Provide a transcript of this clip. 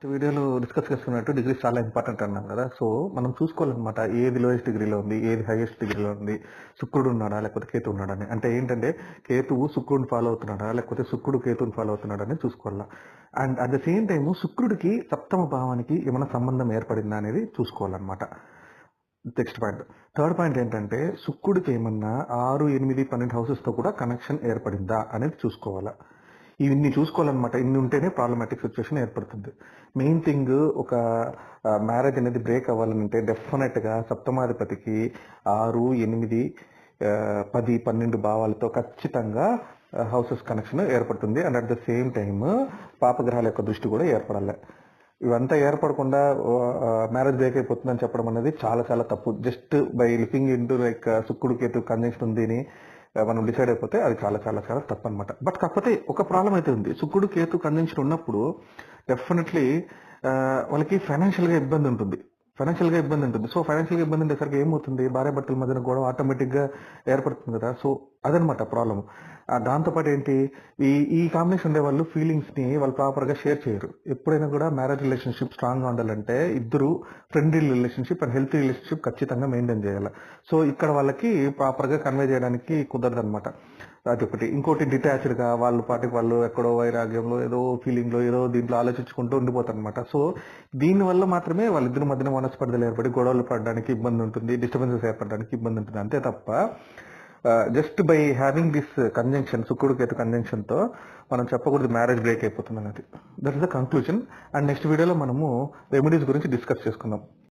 వీడియోలో డిస్కస్ చేస్తున్నట్టు డిగ్రీస్ చాలా ఇంపార్టెంట్ అన్నాం కదా. సో మనం చూసుకోవాలన్నమాట, ఏది లోయెస్ట్ డిగ్రీలో ఉంది, ఏది హైయెస్ట్ డిగ్రీలో ఉంది, శుక్రుడు ఉన్నాడా లేకపోతే కేతు ఉన్నాడని. అంటే ఏంటంటే కేతువు శుక్రుడిని ఫాలో అవుతున్నాడా లేకపోతే శుక్రుడు కేతుని ఫాలో అవుతున్నాడని చూసుకోవాలా. And at the same time శుక్రుడికి సప్తమ భావానికి ఏమైనా సంబంధం ఏర్పడిందా అనేది చూసుకోవాలన్నమాట. నెక్స్ట్ పాయింట్, థర్డ్ పాయింట్ ఏంటంటే శుక్రుడికి ఏమన్నా 6, 8, 12 హౌసెస్తో కూడా కనెక్షన్ ఏర్పడిందా అనేది చూసుకోవాలా. ఇన్ని చూసుకోవాలన్నమాట. ఇన్ని ఉంటేనే ప్రాబ్లమాటిక్ సిచ్యువేషన్ ఏర్పడుతుంది. మెయిన్ థింగ్, ఒక మ్యారేజ్ అనేది బ్రేక్ అవ్వాలంటే డెఫినెట్గా సప్తమాధిపతికి 6, 8, 10, 12 భావాలతో ఖచ్చితంగా హౌసెస్ కనెక్షన్ ఏర్పడుతుంది. And at the same time పాపగ్రహాల యొక్క దృష్టి కూడా ఏర్పడాలి. ఇవంతా ఏర్పడకుండా మ్యారేజ్ బ్రేక్ అయిపోతుందని చెప్పడం అనేది చాలా చాలా తప్పు. జస్ట్ బై లిపింగ్ ఇంటూ లైక్ శుక్రుడు కేతు కంజంక్షన్ ఉంది అని మనం డిసైడ్ అయిపోతే అది చాలా చాలా చాలా తప్పు అనమాట. బట్ కాకపోతే ఒక ప్రాబ్లం అయితే ఉంది. శుక్రుడు కేతు కంజంక్షన్ ఉన్నప్పుడు డెఫినెట్లీ వాళ్ళకి ఫైనాన్షియల్గా ఇబ్బంది ఉంటుంది. సో ఫైనాన్షియల్గా ఇబ్బంది ఉండేసరికి ఏమవుతుంది, భార్య భర్తల మధ్యన గొడవ ఆటోమేటిక్గా ఏర్పడుతుంది కదా. సో అదనమాట ప్రాబ్లం. దాంతోపాటు ఏంటి, ఈ కాంబినేషన్ ఉండే వాళ్ళు ఫీలింగ్స్ని వాళ్ళు ప్రాపర్గా షేర్ చేయరు. ఎప్పుడైనా కూడా మ్యారేజ్ రిలేషన్షిప్ స్ట్రాంగ్గా ఉండాలంటే ఇద్దరు friendly relationship and healthy relationship ఖచ్చితంగా మెయింటైన్ చేయాలి. సో ఇక్కడ వాళ్ళకి ప్రాపర్గా కన్వే చేయడానికి కుదరదు అనమాట. అదొకటి. ఇంకోటి, డిటాచ్డ్గా వాళ్ళ పాటికి వాళ్ళు ఎక్కడో వైరాగ్యంలో ఏదో ఫీలింగ్లో ఏదో దీంట్లో ఆలోచించుకుంటూ ఉండిపోతారు అనమాట. సో దీనివల్ల మాత్రమే వాళ్ళిద్దరి మధ్యన మనస్పర్ధలు ఏర్పడి గొడవలు పడడానికి ఇబ్బంది ఉంటుంది, డిస్టర్బెన్సెస్ ఏర్పడడానికి ఇబ్బంది ఉంటుంది. అంతే తప్ప just by having this conjunction, శుక్రుడు కేతు కంజంక్షన్తో మనం చెప్పకూడదు మ్యారేజ్ బ్రేక్ అయిపోతుంది అనేది. That is the conclusion. And next వీడియోలో మనము రెమెడీస్ గురించి డిస్కస్ చేసుకుందాం.